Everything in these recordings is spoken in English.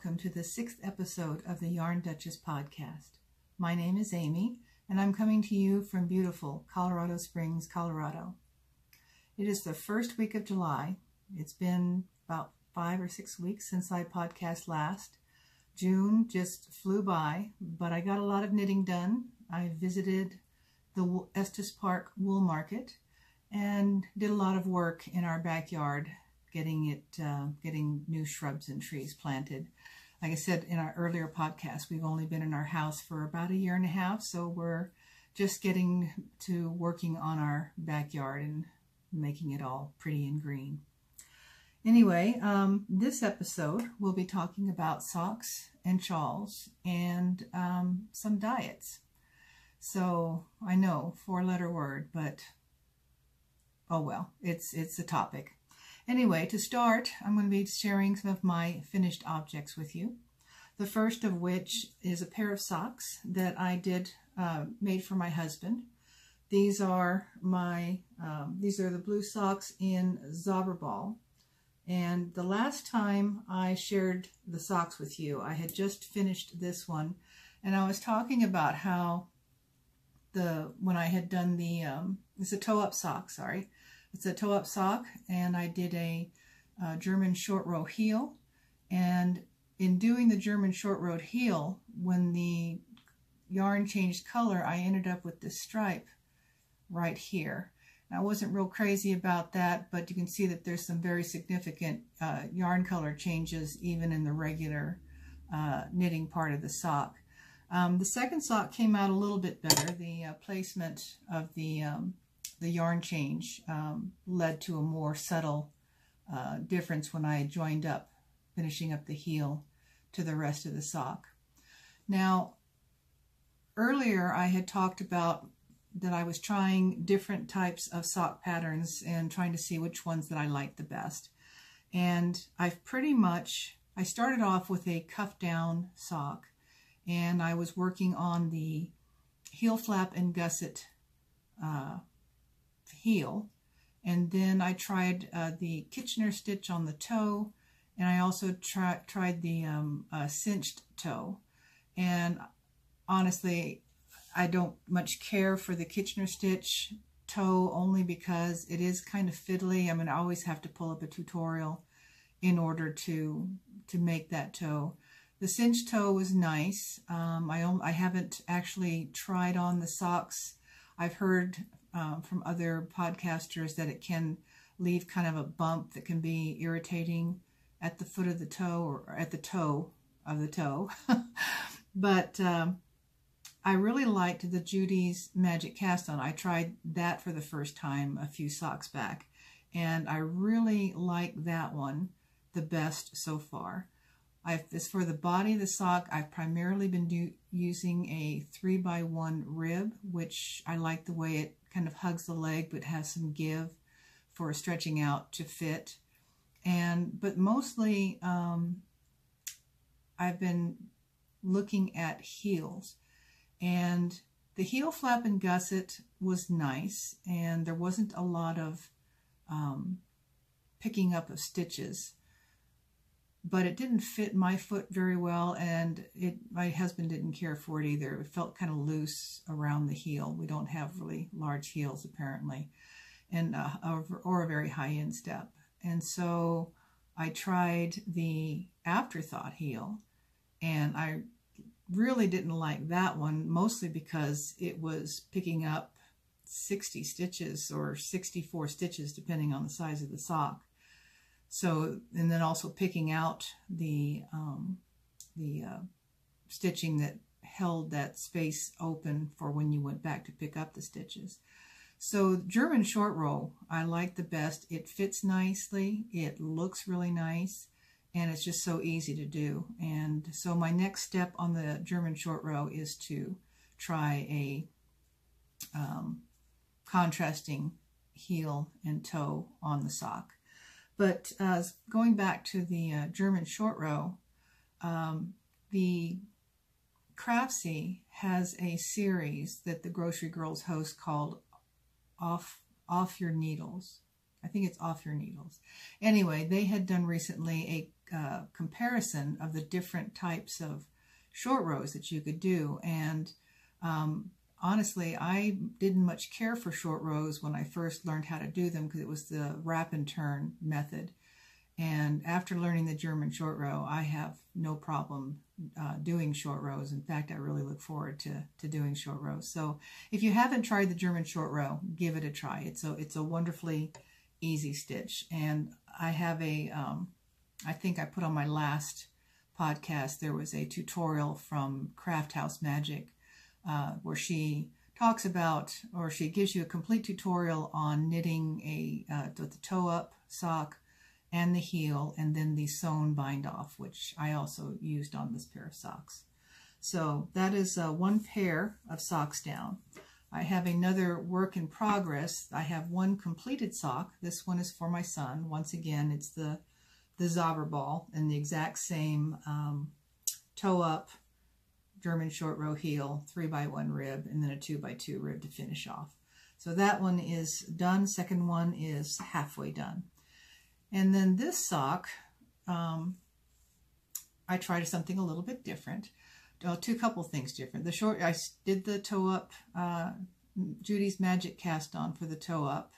welcome to the 6th episode of the Yarn Duchess podcast. My name is Amy, and I'm coming to you from beautiful Colorado Springs, Colorado. It is the first week of July. It's been about 5 or 6 weeks since I podcast last. June just flew by, but I got a lot of knitting done. I visited the Estes Park Wool Market and did a lot of work in our backyard, getting new shrubs and trees planted. Like I said in our earlier podcast, we've only been in our house for about 1.5 years, so we're just getting to working on our backyard and making it all pretty and green. Anyway, this episode we'll be talking about socks and shawls and some diets. So I know, 4-letter word, but oh well, it's a topic. Anyway, to start, I'm going to be sharing some of my finished objects with you. The first of which is a pair of socks that I made for my husband. These are the blue socks in Zauberball. And the last time I shared the socks with you, I had just finished this one, and I was talking about how when I had done it's a toe-up sock, sorry. It's a toe-up sock, and I did a German short row heel. And in doing the German short row heel, when the yarn changed color, I ended up with this stripe right here. Now, I wasn't real crazy about that, but you can see that there's some very significant yarn color changes even in the regular knitting part of the sock. The second sock came out a little bit better. The placement of the yarn change led to a more subtle difference when I joined up, finishing up the heel to the rest of the sock. Now, earlier I had talked about that I was trying different types of sock patterns and trying to see which ones that I liked the best. And I started off with a cuff down sock, and I was working on the heel flap and gusset heel, and then I tried the Kitchener stitch on the toe, and I also tried the cinched toe. And honestly, I don't much care for the Kitchener stitch toe, only because it is kind of fiddly. I mean, I always have to pull up a tutorial in order to make that toe. The cinched toe was nice. I haven't actually tried on the socks. I've heard from other podcasters that it can leave kind of a bump that can be irritating at the foot of the toe or at the toe of the toe. But I really liked the Judy's Magic Cast On. I tried that for the first time a few socks back, and I really like that one the best so far. As for the body of the sock, I've primarily been using a 3x1 rib, which I like the way it kind of hugs the leg but has some give for stretching out to fit. But mostly I've been looking at heels, and the heel flap and gusset was nice, and there wasn't a lot of picking up of stitches, but it didn't fit my foot very well, and my husband didn't care for it either. It felt kind of loose around the heel. We don't have really large heels apparently, and or a very high instep. And so I tried the Afterthought heel, and I really didn't like that one, mostly because it was picking up 60 stitches or 64 stitches depending on the size of the sock. So, and then also picking out the stitching that held that space open for when you went back to pick up the stitches. So German short row I like the best. It fits nicely, it looks really nice, and it's just so easy to do. And so my next step on the German short row is to try a contrasting heel and toe on the sock. But going back to the German short row, the Craftsy has a series that the Grocery Girls host called Off Your Needles. I think it's Off Your Needles. Anyway, they had done recently comparison of the different types of short rows that you could do. And honestly, I didn't much care for short rows when I first learned how to do them because it was the wrap and turn method. And after learning the German short row, I have no problem doing short rows. In fact, I really look forward to doing short rows. So if you haven't tried the German short row, give it a try. It's a wonderfully easy stitch. And I have I think I put on my last podcast, there was a tutorial from Crafthouse Magic where she talks about, or she gives you a complete tutorial on knitting the toe-up sock and the heel, and then the sewn bind-off, which I also used on this pair of socks. So that is one pair of socks down. I have another work in progress. I have one completed sock. This one is for my son. Once again, it's the Zauberball in the exact same toe-up, German short row heel, 3x1 rib, and then a 2x2 rib to finish off. So that one is done. Second one is halfway done. And then this sock, I tried something a little bit different. Couple things different. I did the toe-up, Judy's Magic cast on for the toe-up.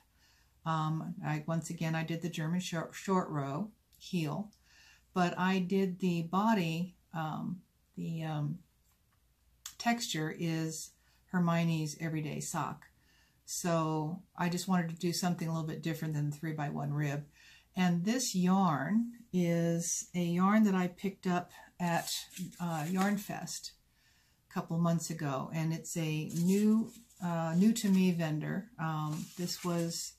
Once again, I did the German short row heel, but I did the body, texture is Hermione's everyday sock. So I just wanted to do something a little bit different than the 3x1 rib. And this yarn is a yarn that I picked up at Yarn Fest a couple months ago, and it's a new to me vendor. This was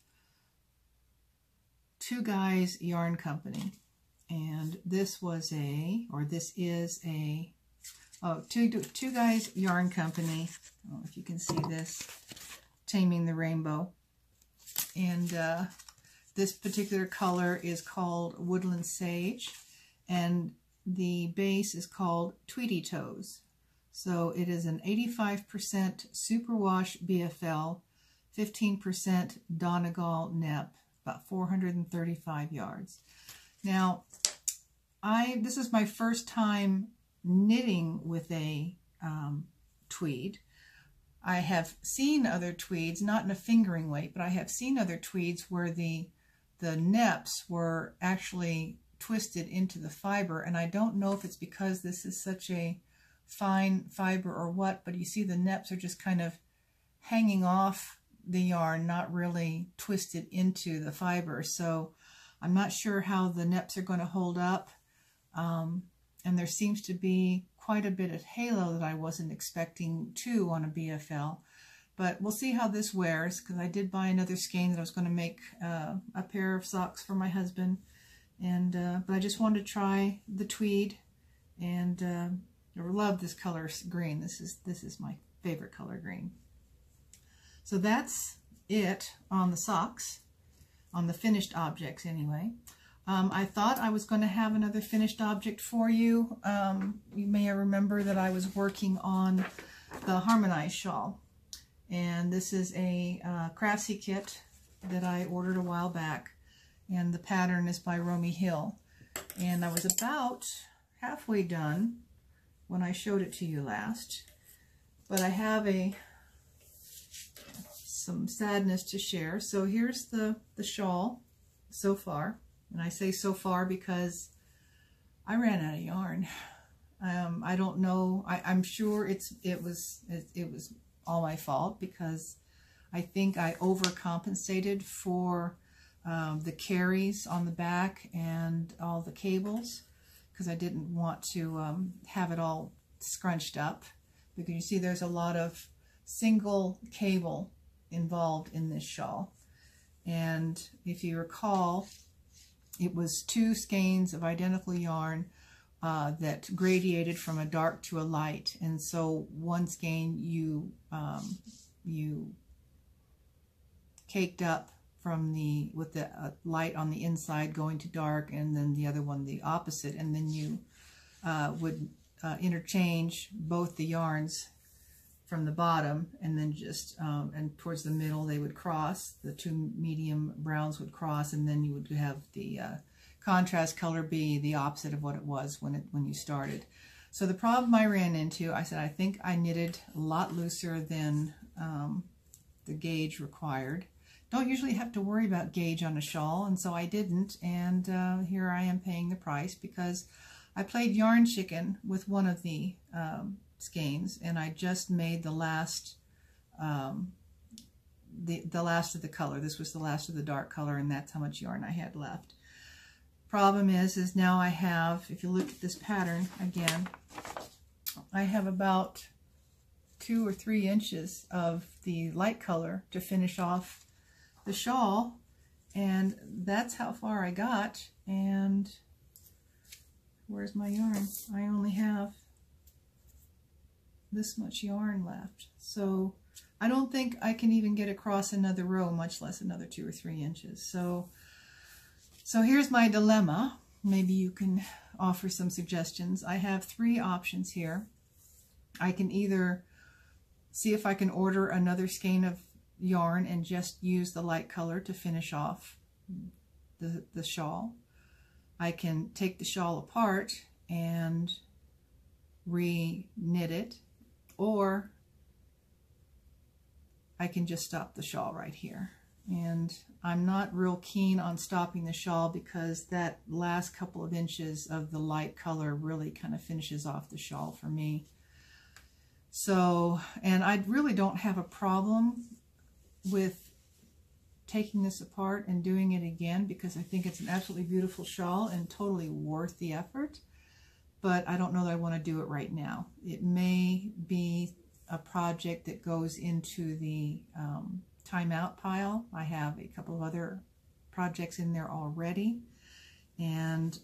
Two Guys Yarn Company, and this is a Two Guys Yarn Company. I don't know if you can see this, Taming the Rainbow, and this particular color is called Woodland Sage, and the base is called Tweedy Toes. So it is an 85% superwash BFL, 15% Donegal Nep, about 435 yards. Now, this is my first time knitting with a tweed. I have seen other tweeds, not in a fingering weight, but I have seen other tweeds where the neps were actually twisted into the fiber, and I don't know if it's because this is such a fine fiber or what, but you see the neps are just kind of hanging off the yarn, not really twisted into the fiber. So I'm not sure how the neps are going to hold up, and there seems to be quite a bit of halo that I wasn't expecting to on a BFL. But we'll see how this wears, because I did buy another skein that I was going to make a pair of socks for my husband. And but I just wanted to try the tweed, and I love this color green. This is my favorite color green. So that's it on the socks, on the finished objects anyway. I thought I was going to have another finished object for you. You may remember that I was working on the harmonized shawl. And this is a Craftsy kit that I ordered a while back, and the pattern is by Romy Hill. And I was about halfway done when I showed it to you last, but I have some sadness to share. So here's the shawl so far, and I say so far because I ran out of yarn. I don't know. I'm sure it was all my fault, because I think I overcompensated for the carries on the back and all the cables, because I didn't want to have it all scrunched up, because you see there's a lot of single cable involved in this shawl. And if you recall, it was 2 skeins of identical yarn that gradiated from a dark to a light, and so one skein you caked up from with the light on the inside going to dark, and then the other one the opposite, and then you would interchange both the yarns from the bottom, and then just and towards the middle they would cross, the 2 medium browns would cross, and then you would have the contrast color be the opposite of what it was when you started. So the problem I ran into, I said I think I knitted a lot looser than the gauge required. Don't usually have to worry about gauge on a shawl, and so I didn't, and here I am paying the price because I played yarn chicken with one of the skeins, and I just made the last the last of the color. This was the last of the dark color, and that's how much yarn I had left. Problem is now I have, if you look at this pattern again, I have about 2 or 3 inches of the light color to finish off the shawl, and that's how far I got. And where's my yarn? I only have this much yarn left, so I don't think I can even get across another row, much less another 2 or 3 inches. So here's my dilemma. Maybe you can offer some suggestions. I have 3 options here. I can either see if I can order another skein of yarn and just use the light color to finish off the shawl. I can take the shawl apart and re-knit it, or I can just stop the shawl right here. And I'm not real keen on stopping the shawl because that last couple of inches of the light color really kind of finishes off the shawl for me. So, and I really don't have a problem with taking this apart and doing it again because I think it's an absolutely beautiful shawl and totally worth the effort, but I don't know that I want to do it right now. It may be a project that goes into the timeout pile. I have a couple of other projects in there already, and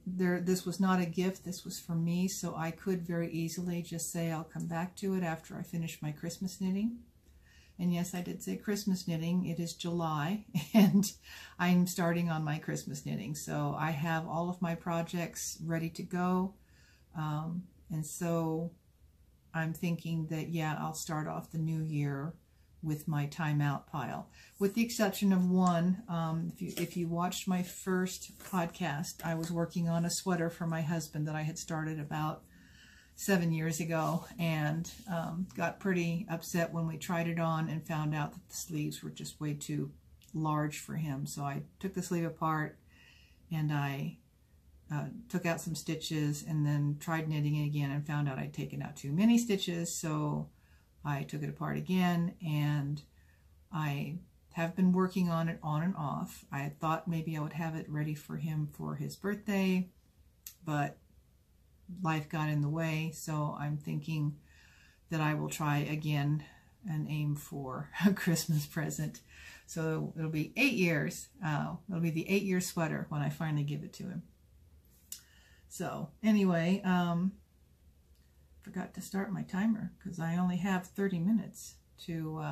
this was not a gift, this was for me, so I could very easily just say I'll come back to it after I finish my Christmas knitting. And yes, I did say Christmas knitting. It is July, and I'm starting on my Christmas knitting, so I have all of my projects ready to go, and so I'm thinking that, yeah, I'll start off the new year with my timeout pile, with the exception of one. If you watched my first podcast, I was working on a sweater for my husband that I had started about 7 years ago, and got pretty upset when we tried it on and found out that the sleeves were just way too large for him. So I took the sleeve apart and I took out some stitches and then tried knitting it again and found out I'd taken out too many stitches, so I took it apart again, and I have been working on it on and off. I thought maybe I would have it ready for him for his birthday, but life got in the way, so I'm thinking that I will try again and aim for a Christmas present. So it'll be 8 years. It'll be the 8-year sweater when I finally give it to him. So anyway, forgot to start my timer because I only have 30 minutes to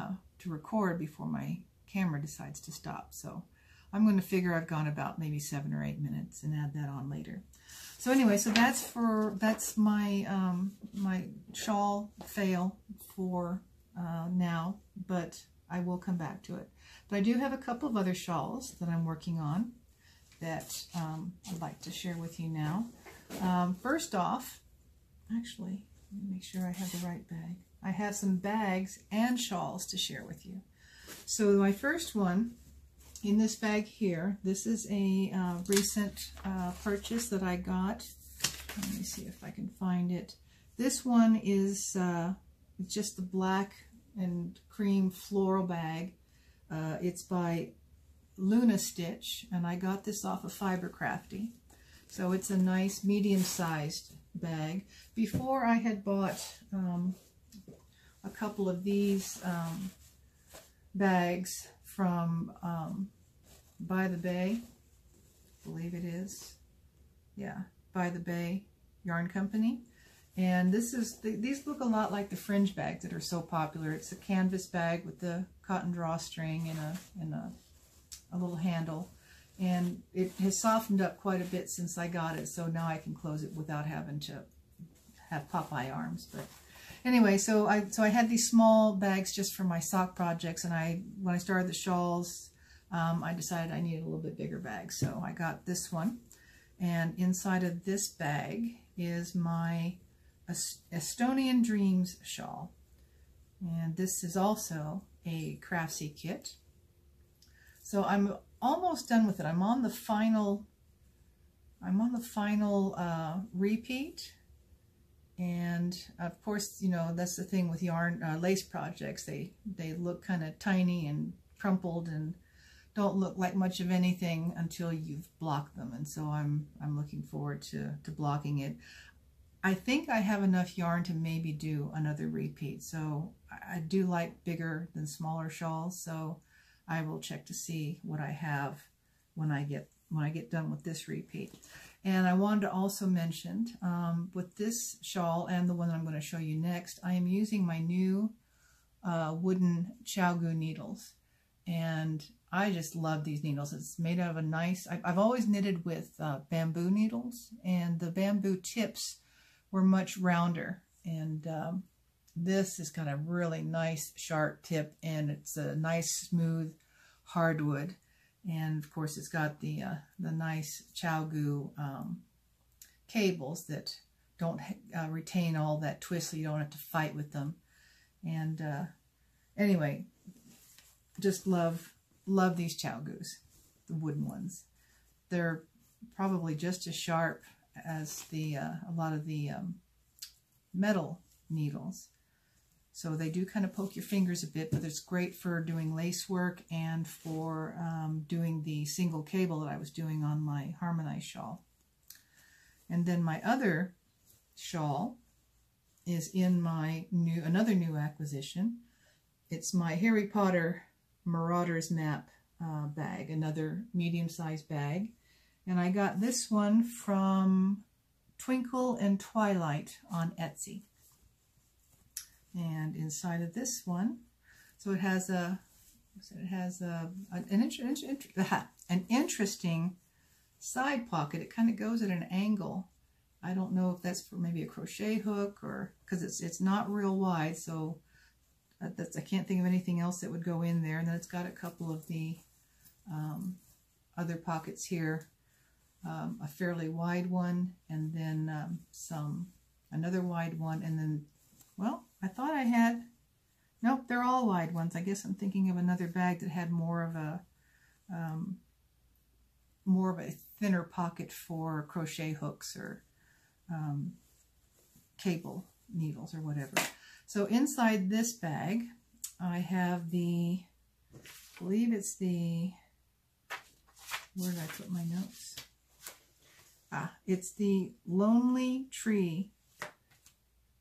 record before my camera decides to stop. So I'm going to figure I've gone about maybe 7 or 8 minutes and add that on later. So anyway, so that's my my shawl fail for now, but I will come back to it. But I do have a couple of other shawls that I'm working on that I'd like to share with you now. First off, actually, let me make sure I have the right bag. I have some bags and shawls to share with you. So my first one in this bag here, this is a recent purchase that I got. Let me see if I can find it. This one is just the black and cream floral bag. It's by LunaStitch, and I got this off of Fibercrafty. So it's a nice medium-sized bag. Before I had bought a couple of these bags from By the Bay, I believe it is. Yeah, By the Bay Yarn Company. And this is these look a lot like the fringe bags that are so popular. It's a canvas bag with the cotton drawstring and a little handle. And it has softened up quite a bit since I got it, so now I can close it without having to have Popeye arms. But anyway, so I had these small bags just for my sock projects, and when I started the shawls, I decided I needed a little bit bigger bag, so I got this one. And inside of this bag is my Estonian Dreams shawl. And this is also a Craftsy kit. So I'm almost done with it. I'm on the final repeat. And of course, you know, that's the thing with yarn lace projects. They look kind of tiny and crumpled and don't look like much of anything until you've blocked them. And so I'm looking forward to blocking it. I think I have enough yarn to maybe do another repeat. So I do like bigger than smaller shawls. So I will check to see what I have when I get done with this repeat. And I wanted to also mention, with this shawl and the one that I'm going to show you next, I am using my new wooden Chowgu needles. And I just love these needles. It's made out of a nice, I've always knitted with bamboo needles, and the bamboo tips were much rounder. And this has got a really nice sharp tip, and it's a nice smooth hardwood. And of course, it's got the nice Chowgu cables that don't retain all that twist, so you don't have to fight with them. And anyway, just love these Chowgus, the wooden ones. They're probably just as sharp as a lot of the metal needles. So they do kind of poke your fingers a bit, but it's great for doing lace work and for doing the single cable that I was doing on my harmonized shawl. And then my other shawl is in my another new acquisition. It's my Harry Potter Marauder's map bag, another medium-sized bag. And I got this one from TwinkleNTwighlight on Etsy. And inside of this one, so it has an interesting side pocket. It kind of goes at an angle. I don't know if that's for maybe a crochet hook, or because it's not real wide, so I can't think of anything else that would go in there. And then it's got a couple of the other pockets here, a fairly wide one, and then another wide one, and then, well, I thought I had, nope, they're all wide ones. I guess I'm thinking of another bag that had more of a thinner pocket for crochet hooks or cable needles or whatever. So inside this bag, I have I believe it's where did I put my notes? It's the Lonely Tree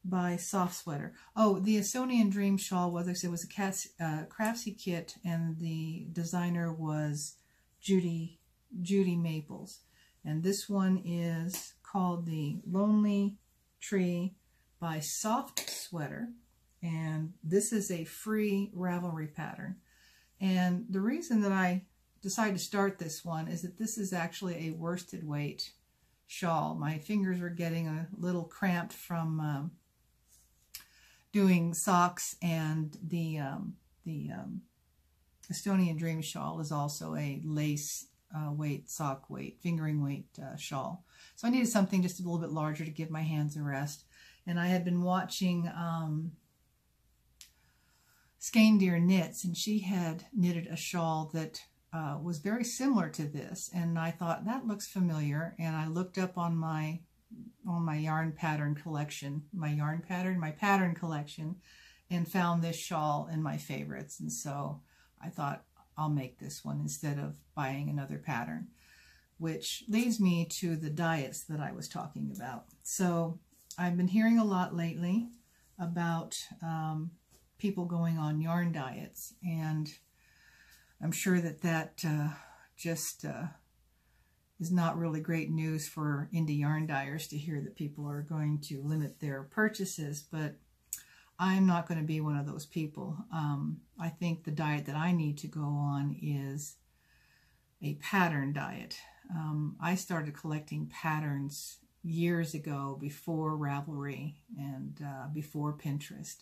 by Soft Sweater. Oh, the Estonian Dream shawl was a Craftsy kit, and the designer was Judy Maples. And this one is called the Lonely Tree by Soft Sweater, and this is a free Ravelry pattern. And the reason that I decided to start this one is that this is actually a worsted weight shawl. My fingers were getting a little cramped from doing socks, and the Estonian Dream shawl is also a lace weight, sock weight, fingering weight shawl. So I needed something just a little bit larger to give my hands a rest. And I had been watching Skeindeer Knits, and she had knitted a shawl that was very similar to this, and I thought that looks familiar. And I looked up on my yarn pattern collection, my pattern collection, and found this shawl in my favorites. And so I thought I'll make this one instead of buying another pattern, which leads me to the diets that I was talking about. So I've been hearing a lot lately about people going on yarn diets, and I'm sure that just is not really great news for indie yarn dyers to hear that people are going to limit their purchases, but I'm not going to be one of those people. I think the diet that I need to go on is a pattern diet. I started collecting patterns years ago, before Ravelry and before Pinterest.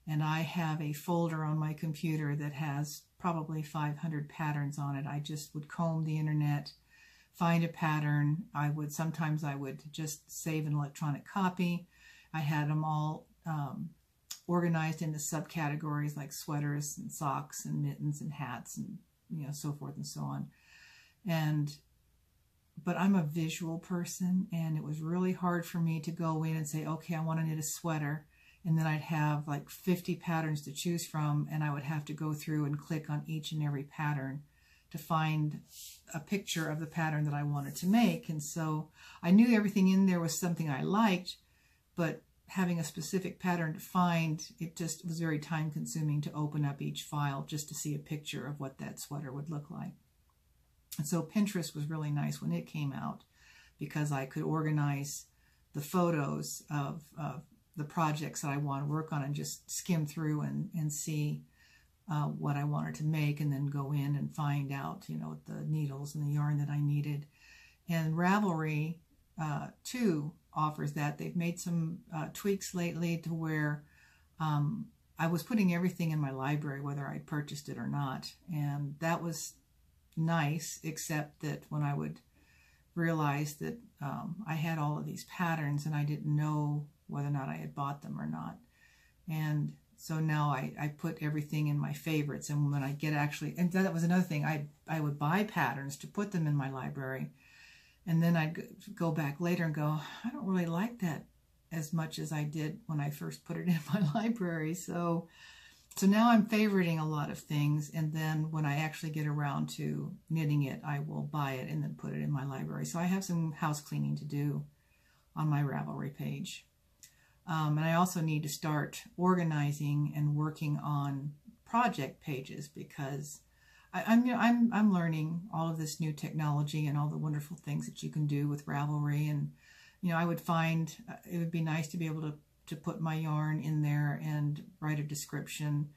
And I have a folder on my computer that has probably 500 patterns on it. I just would comb the internet, find a pattern. Sometimes I would just save an electronic copy. I had them all organized into subcategories like sweaters and socks and mittens and hats and so forth and so on. But I'm a visual person, and it was really hard for me to go in and say, okay, I want to knit a sweater, and then I'd have like 50 patterns to choose from, and I would have to go through and click on each and every pattern to find a picture of the pattern that I wanted to make. And so I knew everything in there was something I liked, but having a specific pattern to find, it just was very time consuming to open up each file just to see a picture of what that sweater would look like. And so Pinterest was really nice when it came out, because I could organize the photos of the projects that I want to work on and just skim through and see what I wanted to make, and then go in and find out, the needles and the yarn that I needed. And Ravelry, too, offers that. They've made some tweaks lately to where I was putting everything in my library, whether I purchased it or not. And that was nice, except that when I would realize that I had all of these patterns and I didn't know whether or not I had bought them or not. And so now I put everything in my favorites, and when I get and that was another thing, I would buy patterns to put them in my library, and then I'd go back later and go, I don't really like that as much as I did when I first put it in my library. So now I'm favoriting a lot of things, and then when I actually get around to knitting it, I will buy it and then put it in my library. So I have some house cleaning to do on my Ravelry page. And I also need to start organizing and working on project pages, because I'm learning all of this new technology and all the wonderful things that you can do with Ravelry. And I would find it would be nice to be able to put my yarn in there and write a description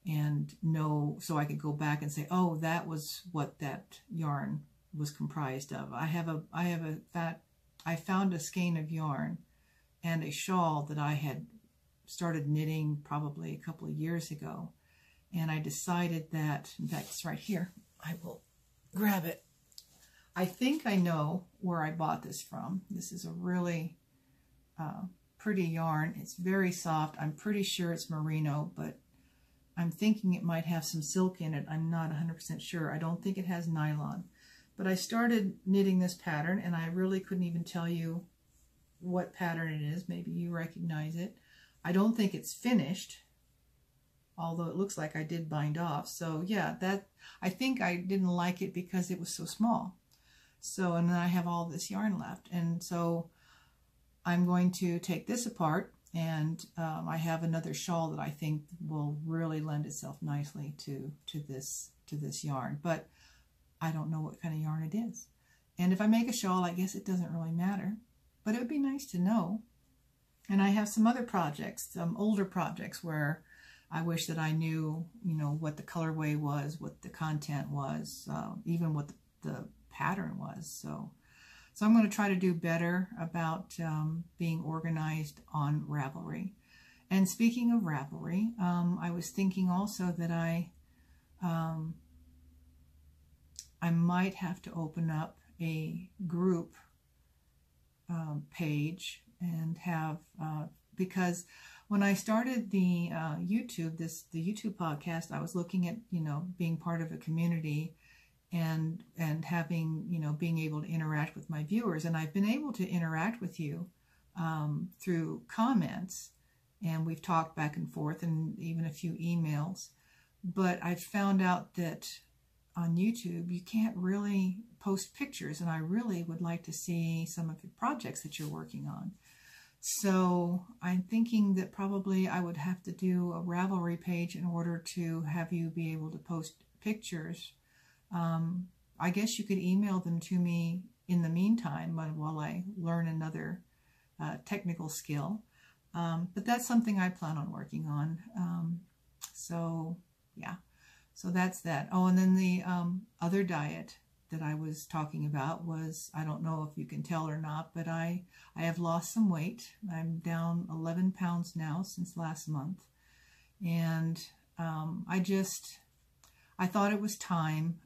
and know, so I could go back and say, oh, that was what that yarn was comprised of. I found a skein of yarn and a shawl that I had started knitting probably a couple of years ago. And I decided that, in fact, it's right here. I will grab it. I think I know where I bought this from. This is a really pretty yarn. It's very soft. I'm pretty sure it's merino, but I'm thinking it might have some silk in it. I'm not 100% sure. I don't think it has nylon. But I started knitting this pattern, and I really couldn't even tell you what pattern it is. Maybe you recognize it. I don't think it's finished, although it looks like I did bind off. So yeah, I think I didn't like it because it was so small. So, and then I have all this yarn left. And so I'm going to take this apart, and I have another shawl that I think will really lend itself nicely to this yarn. But I don't know what kind of yarn it is. And if I make a shawl, I guess it doesn't really matter. But it would be nice to know. And I have some other projects, some older projects, where I wish that I knew, what the colorway was, what the content was, even what the pattern was. So I'm going to try to do better about being organized on Ravelry. And speaking of Ravelry, I was thinking also that I might have to open up a group page and have, because when I started the YouTube podcast, I was looking at, being part of a community and having, being able to interact with my viewers. And I've been able to interact with you through comments, and we've talked back and forth, and even a few emails. But I've found out that on YouTube, you can't really post pictures, and I really would like to see some of the projects that you're working on. So I'm thinking that probably I would have to do a Ravelry page in order to have you be able to post pictures. I guess you could email them to me in the meantime while I learn another technical skill. But that's something I plan on working on. So yeah, so that's that. Oh, and then the other diet that I was talking about was, I don't know if you can tell or not, but I have lost some weight. I'm down 11 pounds now since last month. And I thought it was time.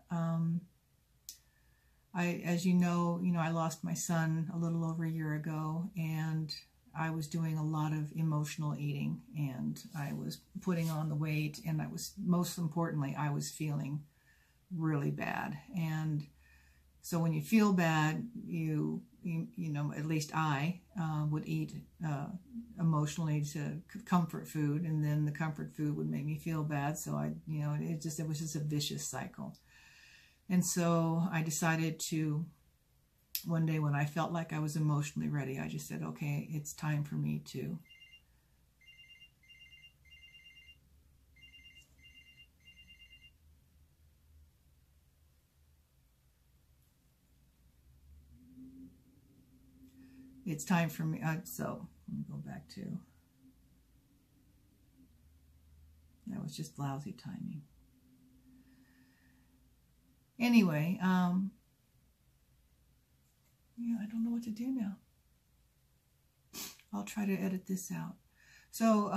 As you know, I lost my son a little over a year ago, and I was doing a lot of emotional eating, and I was putting on the weight, and most importantly, I was feeling really bad. And so when you feel bad, you know, at least I would eat emotionally to comfort food, and then the comfort food would make me feel bad. So it was just a vicious cycle. And so I decided to, one day when I felt like I was emotionally ready, I just said, okay, it's time for me to so let me go back to, that was just lousy timing. Anyway, yeah, I don't know what to do now. I'll try to edit this out. So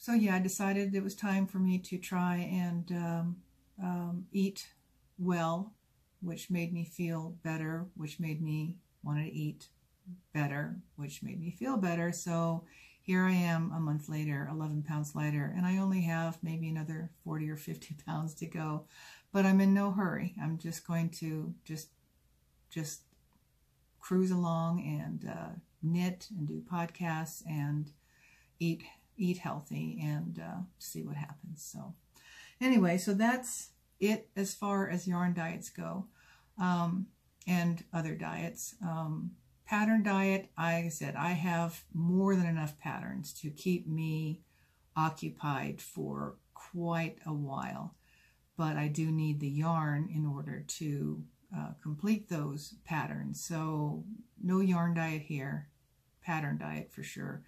yeah, I decided it was time for me to try and eat well, which made me feel better, which made me want to eat better, which made me feel better. So here I am a month later, 11 pounds lighter, and I only have maybe another 40 or 50 pounds to go, but I'm in no hurry. I'm just going to just cruise along and knit and do podcasts and eat healthy and see what happens. So anyway, so that's it as far as yarn diets go, and other diets. Pattern diet, like I said, I have more than enough patterns to keep me occupied for quite a while, but I do need the yarn in order to complete those patterns. So no yarn diet here, pattern diet for sure.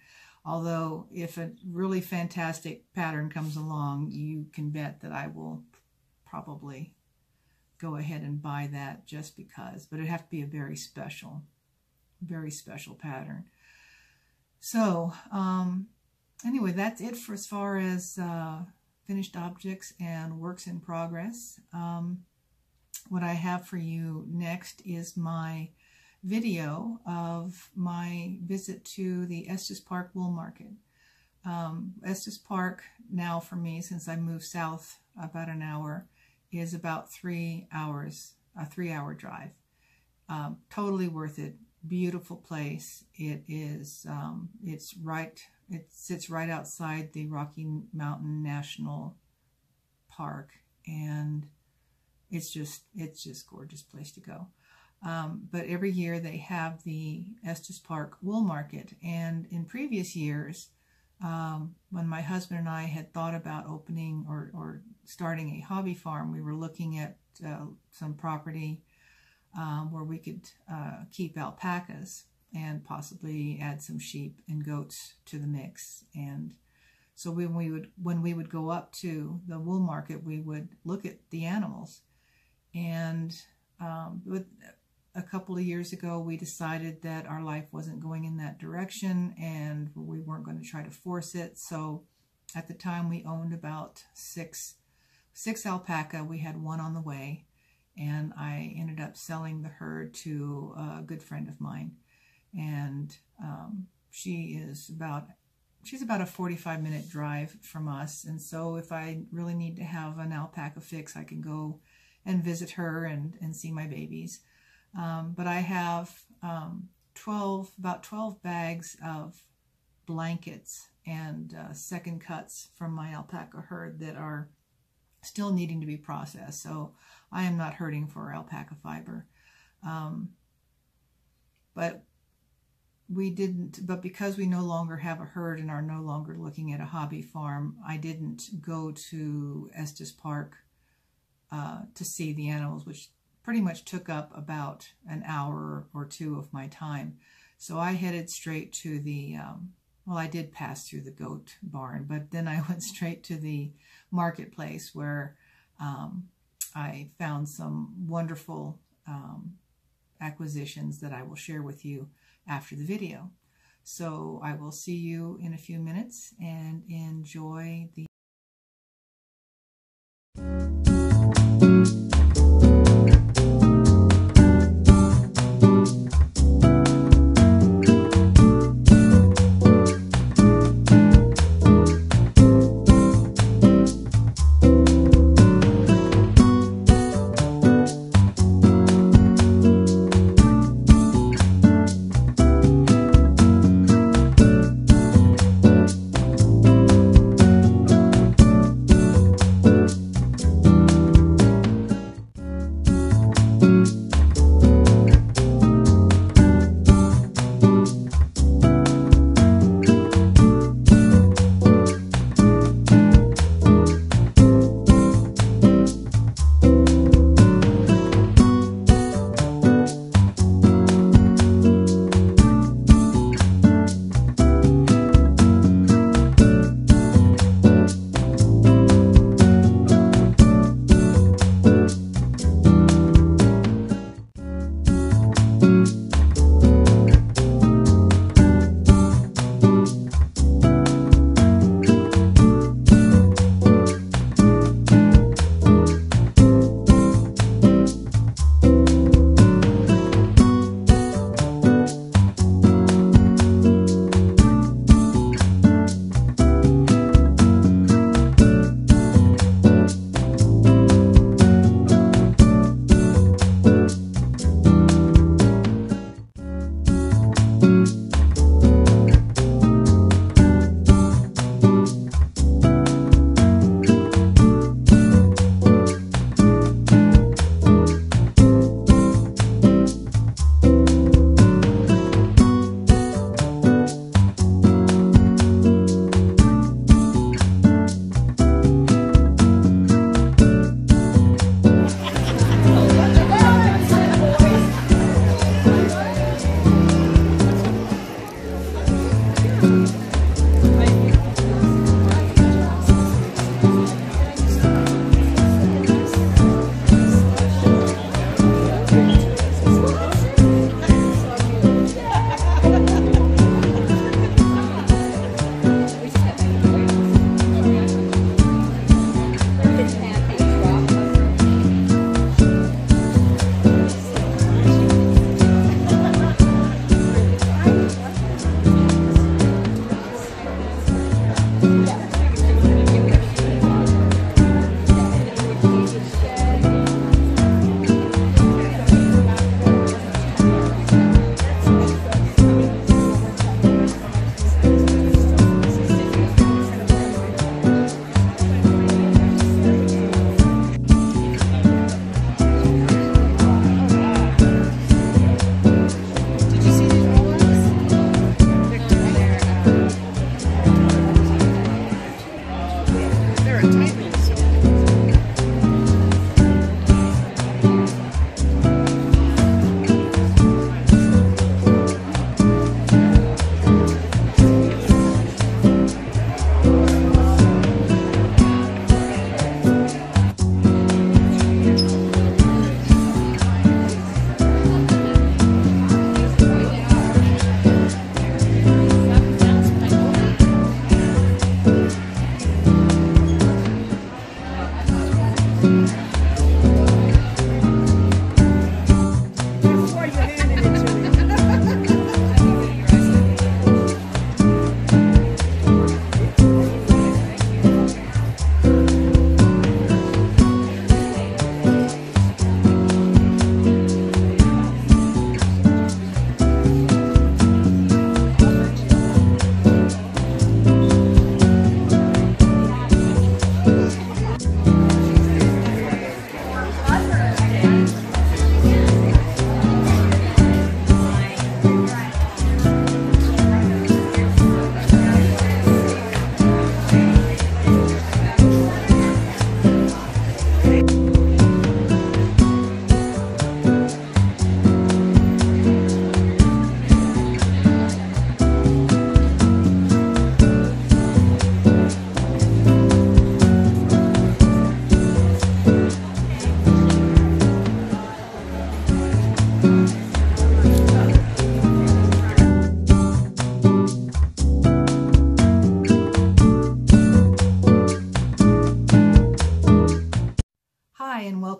Although if a really fantastic pattern comes along, you can bet that I will probably go ahead and buy that just because, but it'd have to be a very special pattern. So anyway, that's it for as far as finished objects and works in progress. What I have for you next is my video of my visit to the Estes Park Wool Market. Estes Park now for me, since I moved south about an hour, is about 3 hours, a 3-hour drive. Totally worth it. Beautiful place. It is, it sits right outside the Rocky Mountain National Park, and it's just gorgeous place to go. But every year they have the Estes Park Wool Market, and in previous years, when my husband and I had thought about opening or starting a hobby farm, we were looking at some property where we could keep alpacas and possibly add some sheep and goats to the mix. And so when we would go up to the wool market, we would look at the animals. And a couple of years ago, we decided that our life wasn't going in that direction, and we weren't going to try to force it. So at the time, we owned about six alpaca. We had one on the way, and I ended up selling the herd to a good friend of mine. And she's about a 45-minute drive from us. And so if I really need to have an alpaca fix, I can go and visit her and see my babies. But I have about 12 bags of blankets and second cuts from my alpaca herd that are still needing to be processed. So I am not hurting for alpaca fiber. But because we no longer have a herd and are no longer looking at a hobby farm, I didn't go to Estes Park to see the animals, which pretty much took up about an hour or two of my time. So I headed straight to the, well, I did pass through the goat barn, but then I went straight to the marketplace where I found some wonderful acquisitions that I will share with you after the video. So I will see you in a few minutes, and enjoy the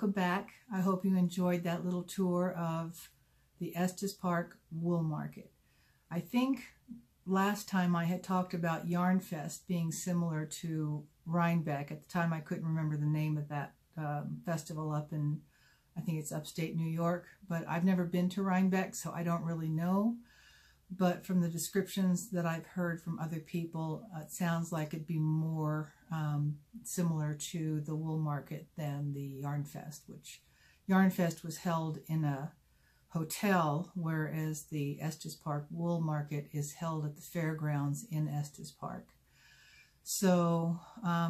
welcome back. I hope you enjoyed that little tour of the Estes Park Wool Market. I think last time I had talked about Yarn Fest being similar to Rhinebeck. At the time I couldn't remember the name of that festival up in, I think it's upstate New York, but I've never been to Rhinebeck, so I don't really know. But from the descriptions that I've heard from other people, it sounds like it'd be more similar to the wool market than the Yarn Fest, which Yarn Fest was held in a hotel, whereas the Estes Park Wool Market is held at the fairgrounds in Estes Park. So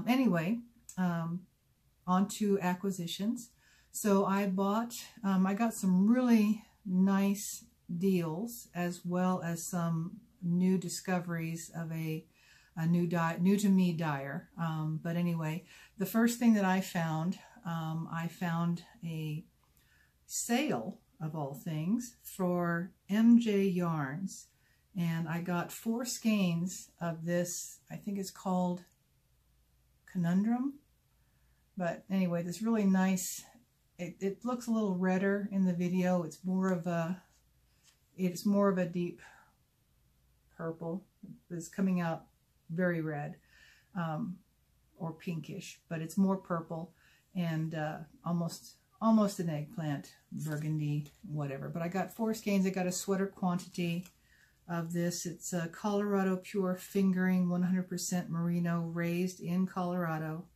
anyway, on to acquisitions. So I got some really nice deals, as well as some new discoveries of a new to me dyer. But anyway, the first thing that I found a sale, of all things, for MJ Yarns, and I got 4 skeins of this. I think it's called Conundrum, but anyway, this really nice. It looks a little redder in the video. It's more of a deep purple. It's coming out very red, or pinkish, but it's more purple and almost an eggplant, burgundy, whatever. But I got 4 skeins. I got a sweater quantity of this. It's a Colorado Pure Fingering 100% Merino, raised in Colorado,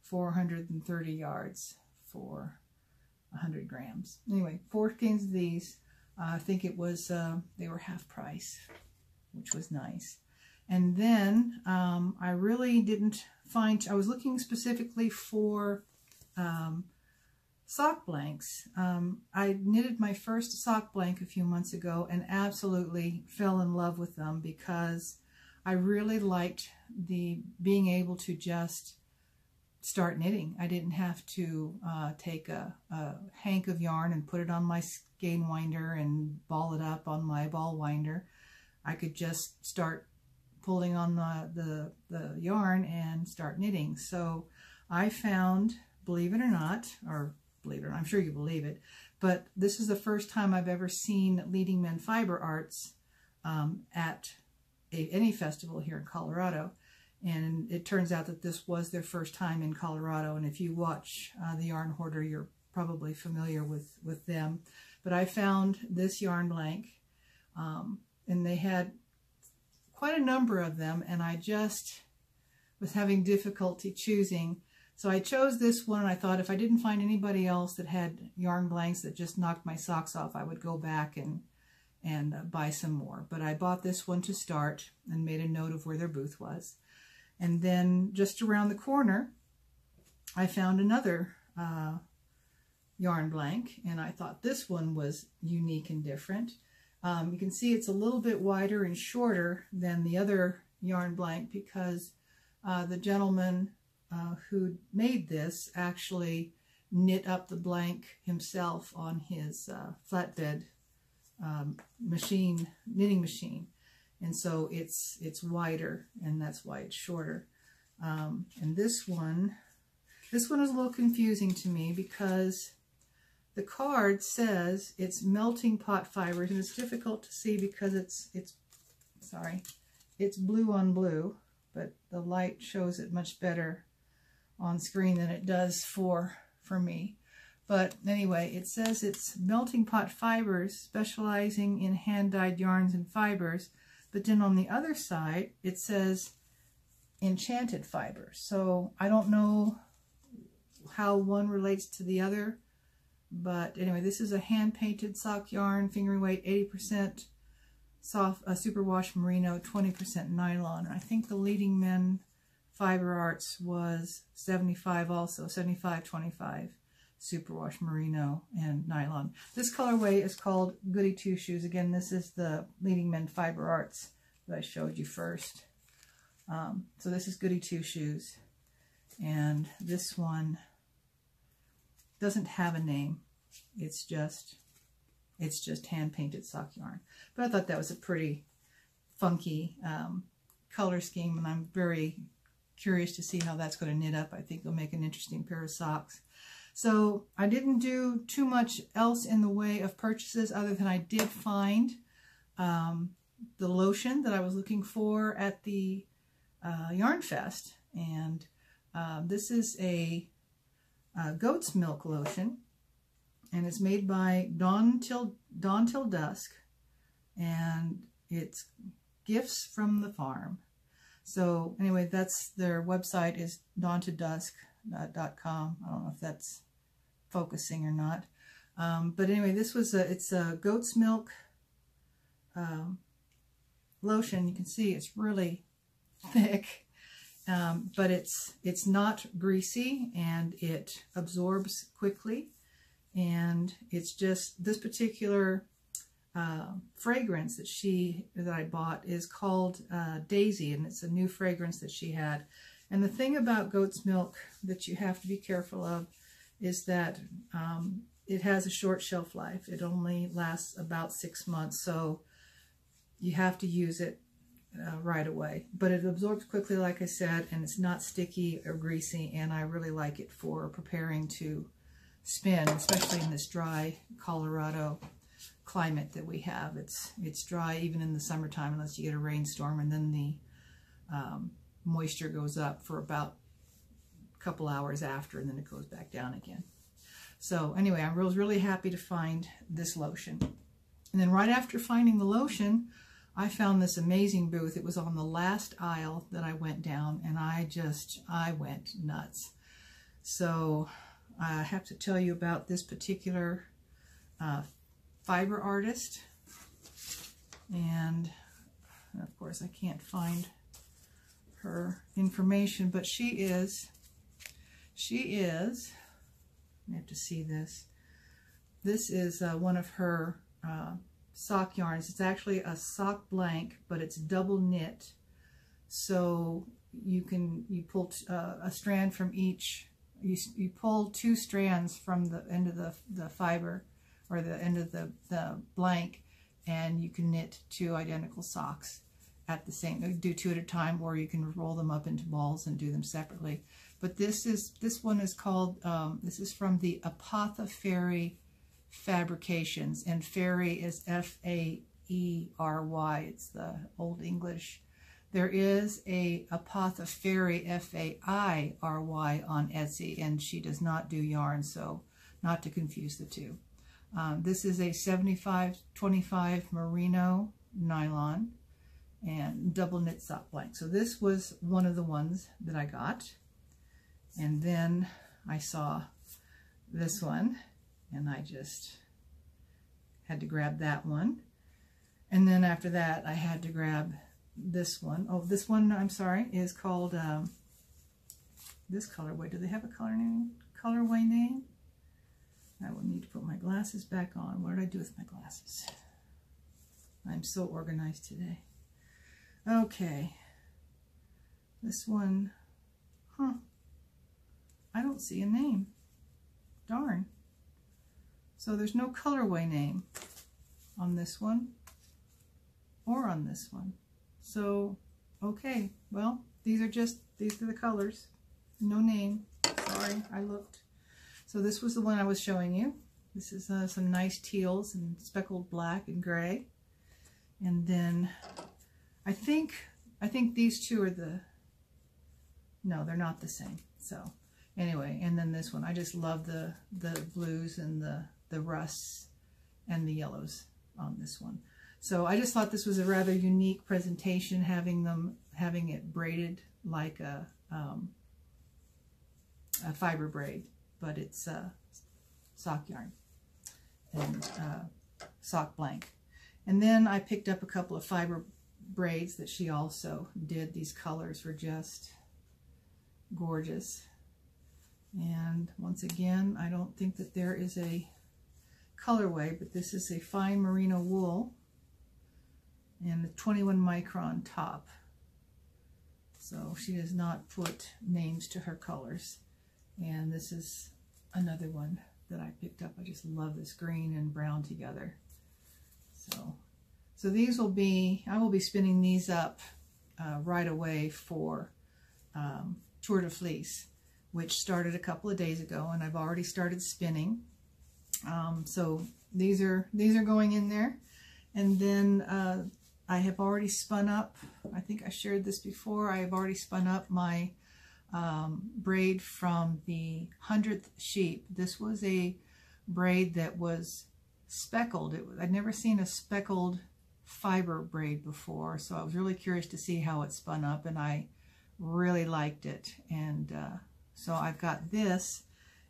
430 yards for 100 grams. Anyway, 4 skeins of these. I think it was, they were half price, which was nice. And then I really didn't find, I was looking specifically for sock blanks. I knitted my first sock blank a few months ago and absolutely fell in love with them because I really liked the being able to just start knitting. I didn't have to take a hank of yarn and put it on my skein winder and ball it up on my ball winder. I could just start pulling on the yarn and start knitting. So I found, believe it or not, I'm sure you believe it, but this is the first time I've ever seen Leading Men Fiber Arts at any festival here in Colorado. And it turns out that this was their first time in Colorado. And if you watch the Yarnhoarder, you're probably familiar with them. But I found this yarn blank, and they had quite a number of them, and I just was having difficulty choosing. So I chose this one, and I thought if I didn't find anybody else that had yarn blanks that just knocked my socks off, I would go back and buy some more. But I bought this one to start and made a note of where their booth was. And then just around the corner, I found another yarn blank, and I thought this one was unique and different. You can see it's a little bit wider and shorter than the other yarn blank because the gentleman who made this actually knit up the blank himself on his flatbed knitting machine. And so it's wider, and that's why it's shorter. And this one is a little confusing to me because the card says it's melting pot fibers, and it's difficult to see because it's blue on blue, but the light shows it much better on screen than it does for me. But anyway, it says it's melting pot fibers, specializing in hand-dyed yarns and fibers. But then on the other side, it says enchanted fibers. So I don't know how one relates to the other. But anyway, this is a hand-painted sock yarn, fingering weight 80% soft superwash merino, 20% nylon. And I think the Leading Men Fiber Arts was 75 also, 75-25 superwash merino and nylon. This colorway is called Goody Two Shoes. Again, this is the Leading Men Fiber Arts that I showed you first. So this is Goody Two Shoes, and this one doesn't have a name. It's just hand-painted sock yarn. But I thought that was a pretty funky color scheme, and I'm very curious to see how that's going to knit up. I think it'll make an interesting pair of socks. So I didn't do too much else in the way of purchases other than I did find the lotion that I was looking for at the Yarn Fest. And this is a goat's milk lotion, and it's made by Dawn Till Dusk, and it's gifts from the farm. So anyway, that's their website is dawntodusk.com. I don't know if that's focusing or not. But anyway, this was it's a goat's milk lotion. You can see it's really thick, but it's not greasy, and it absorbs quickly. And it's just this particular fragrance that I bought is called Daisy, and it's a new fragrance that she had. And the thing about goat's milk that you have to be careful of is that it has a short shelf life. It only lasts about 6 months, so you have to use it right away. But it absorbs quickly, like I said, and it's not sticky or greasy, and I really like it for preparing to spin, especially in this dry Colorado climate that we have. It's dry even in the summertime unless you get a rainstorm, and then the moisture goes up for about a couple hours after, and then it goes back down again. So anyway, I was really happy to find this lotion. And then right after finding the lotion, I found this amazing booth. It was on the last aisle that I went down, and I went nuts. So I have to tell you about this particular fiber artist. And of course I can't find her information, but she is, you have to see this. This is one of her sock yarns. It's actually a sock blank, but it's double knit. So you pull a strand from each. You pull 2 strands from the end of the fiber, or the end of the blank, and you can knit 2 identical socks at the same. Do 2 at a time, or you can roll them up into balls and do them separately. But this one is called. This is from the Apothecary Fabrications, and fairy is F-A-E-R-Y. It's the Old English. There is a Apothecary, F-A-I-R-Y, on Etsy, and she does not do yarn, so not to confuse the two. This is a 75-25 merino nylon and double knit sock blank. So this was one of the ones that I got. And then I saw this one, and I just had to grab that one. And then after that, I had to grab this one. Oh, this one, I'm sorry, is called this colorway. Do they have a colorway name? I will need to put my glasses back on. What did I do with my glasses? I'm so organized today. Okay. This one, I don't see a name. Darn. So there's no colorway name on this one or on this one. So, okay, well, these are the colors. No name. Sorry, I looked. So this was the one I was showing you. This is some nice teals and speckled black and gray. And then I think these two are no, they're not the same. So anyway, and then this one, I just love the blues and the rusts and the yellows on this one. So I just thought this was a rather unique presentation, having it braided like a fiber braid, but it's sock yarn and sock blank. And then I picked up a couple of fiber braids that she also did. These colors were just gorgeous. And once again, I don't think that there is a colorway, but this is a fine merino wool and a 21 micron top. So she does not put names to her colors. And this is another one that I picked up. I just love this green and brown together. So these will be, I will be spinning these up right away for Tour de Fleece. which started a couple of days ago, and I've already started spinning. So these are going in there. And then I have already spun up, I think I shared this before, I have already spun up my braid from the 100th sheep. This was a braid that was speckled. I'd never seen a speckled fiber braid before, so I was really curious to see how it spun up, and I really liked it. And so I've got this,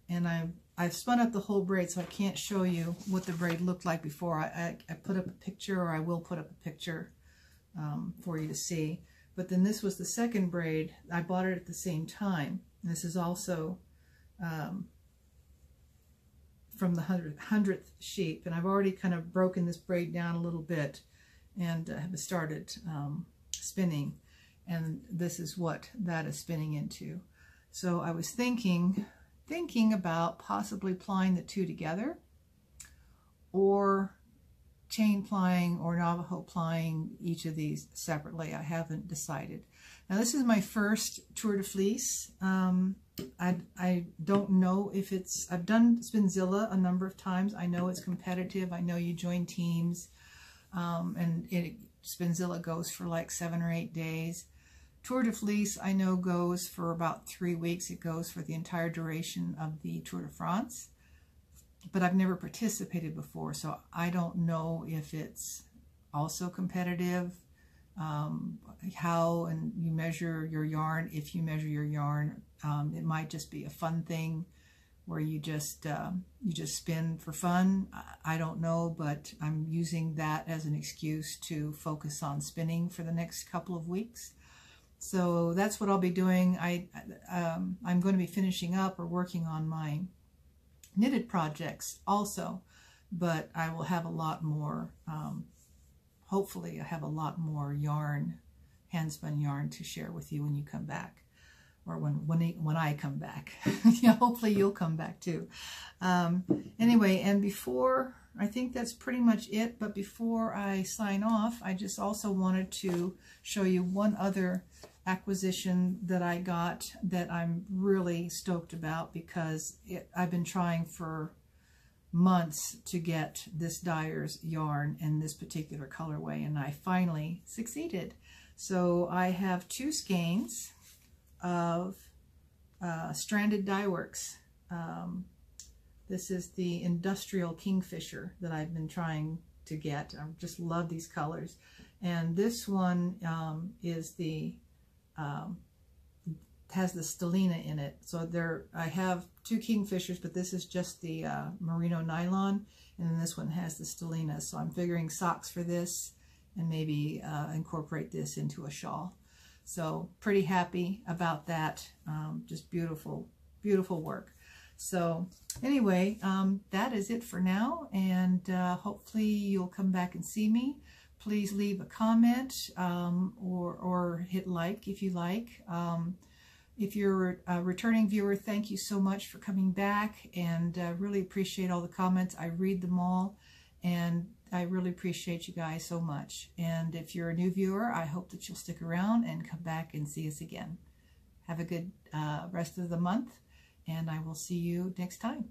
and I've spun up the whole braid, so I can't show you what the braid looked like before. I put up a picture, or I will put up a picture for you to see. But then this was the second braid. I bought it at the same time. This is also from the 100th sheep, and I've already kind of broken this braid down a little bit and have started spinning, and this is what that is spinning into. So I was thinking about possibly plying the two together, or chain plying or Navajo plying each of these separately. I haven't decided. Now this is my first Tour de Fleece. I don't know if it's, I've done Spinzilla a number of times. I know it's competitive. I know you join teams, and Spinzilla goes for like 7 or 8 days. Tour de Fleece I know goes for about 3 weeks. It goes for the entire duration of the Tour de France. But I've never participated before, so I don't know if it's also competitive, how and you measure your yarn. If you measure your yarn, it might just be a fun thing where you just spin for fun. I don't know, but I'm using that as an excuse to focus on spinning for the next couple of weeks. So that's what I'll be doing. I'm going to be finishing up or working on my knitted projects also, but I will have a lot more, hopefully I have a lot more yarn, hand-spun yarn to share with you when you come back, or when I come back. Yeah, hopefully you'll come back too. Anyway, and before, I think that's pretty much it, but before I sign off, I just also wanted to show you one other acquisition that I got that I'm really stoked about, because I've been trying for months to get this dyer's yarn in this particular colorway, and I finally succeeded. So I have 2 skeins of Stranded Dye Works. This is the Industrial Kingfisher that I've been trying to get. I just love these colors. And this one is the has the stellina in it. So I have 2 kingfishers, but this is just the merino nylon, and then this one has the stellina. So I'm figuring socks for this, and maybe incorporate this into a shawl. So pretty happy about that. Just beautiful, beautiful work. So anyway, that is it for now, and hopefully you'll come back and see me. Please leave a comment, or hit like if you like. If you're a returning viewer, thank you so much for coming back, and really appreciate all the comments. I read them all, and I really appreciate you guys so much. And if you're a new viewer, I hope that you'll stick around and come back and see us again. Have a good rest of the month, and I will see you next time.